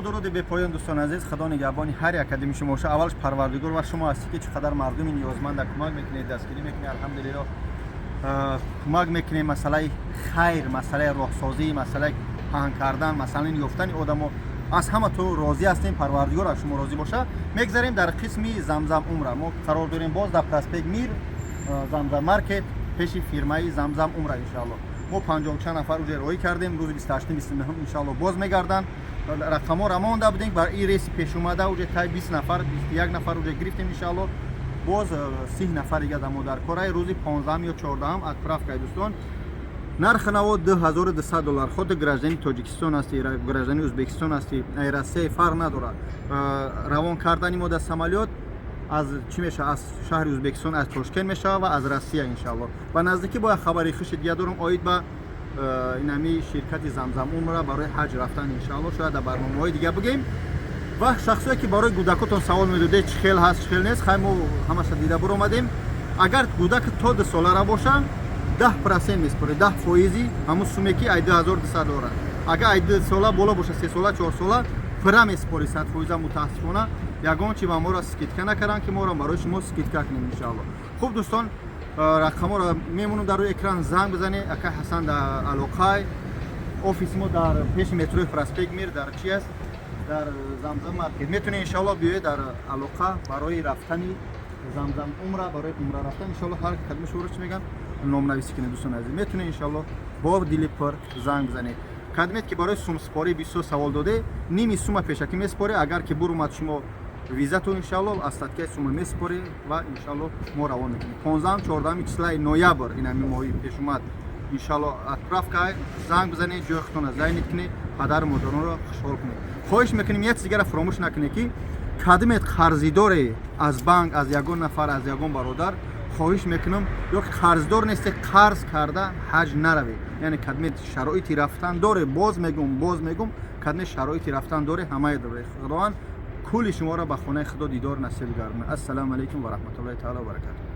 салому дуруди бепоён дӯстон азиз, худо нигоҳбони ҳар як академи шумо бошад. Аввалш парвардигор ва шумо ҳастед ки чӣ қадар мардуми ниёзманда кӯмак мекунед, дастгирӣ мекунед. Алҳамдулиллоҳ кӯмак мекунед масъалаи хайр, масъалаи роҳсозӣ, масъалаи паҳн кардан, масъалаи ёфтани одамо. аз ҳаматон розӣ ҳастем, парвардигор аз шумо розӣ боша. Мегзарем дар қисми Замзам Умра. мо қарор дорем боз дар проспект Мир, Замзам маркет, пеши фирмаи Замзам Умра иншоаллоҳ. мо 50 нафар уже роӣ кардем, рӯзи 28 иншоаллоҳ боз мегарданд. рақамҳоро монда будем бар ин рейси пешомада уже тай 20 нафар, 21 нафар уже гирифтем иншоаллоҳ. боз 30 нафар дига дамо дар кора. рӯзи 15 ё 14 отправка дӯстон. нархи наво $2200. худ граждани Тоҷикистон ҳасти, граждани Ӯзбекистон ҳасти, Россия фарқ надорад. равон кардани мо дар самолёт аз чӣ мешавад, аз шаҳри Ӯзбекистон аз Тошкент мешавад ва аз Россия иншоаллоҳ. ба наздикӣ бояд хабари хуши дига дорам оид ба инами ширкати Замзам Умра барои ҳаҷ рафтан иншоаллоҳ. шояд дар барномаҳои дига бигем. ва шахсое ки барои кӯдакотон савол медодед чӣ хел ҳаст, чӣ хел нест, хай мо ҳамаша дида буромадем. агар кӯдак то 2 солара боша 10% меспоред, 10% ҳамун суме ки ай $2200. агар ай 2 сола бола боша, 3 сола, 4 сола пира меспори 100% мутаассифона. ягон чи ба моро скидка накарданд ки моро барои шумо скидка кунем иншоаллоҳ. хуб дӯстон, рақамҳоро мемонам дар рӯи экран, занг бизанед. ака Ҳасан дар алоқай, офиси мо дар пеши метрои проспект Мир дар чи аст, дар Замзам маркет. метавонед иншоаллоҳ биёед дар алоқа барои рафтани Замзам Умра, барои умра рафтан иншоаллоҳ ҳар кадоми шумо чӣ меган номнависӣ кунед дӯстон азиз. метавонед иншоаллоҳ бо дили пур занг бизанед. кадмет ки барои сумспорӣ бисёр савол доде, ними сума пешакӣ меспоред. агар ки буромад шумо визатон иншоаллоҳ аз статкаи сума меспоред ва иншоаллоҳ мо равон мекунем. 15-14 числаи ноябр инами моҳи пешомад иншоаллоҳ отправка. занг бизанед, ҷои худтонро зайнид кунед, падару модаронро хушҳол кунед. хоҳиш мекунем як чизгаро фаромӯш накунед ки кадмет қарзидоре аз банк, аз ягон нафар, аз ягон бародар, хоҳиш мекунам ё қарздор нестед, қарз карда ҳаҷ наравед. яъне кадмет шароити рафтан доре. боз мегум кадмет шароити рафтан доре. ҳамаи доре. худованд кулли шуморо ба хонаи худо дидор насиб гардонад. ассалому алайкум ва раҳматуллоҳи таъала ва баракатуҳ.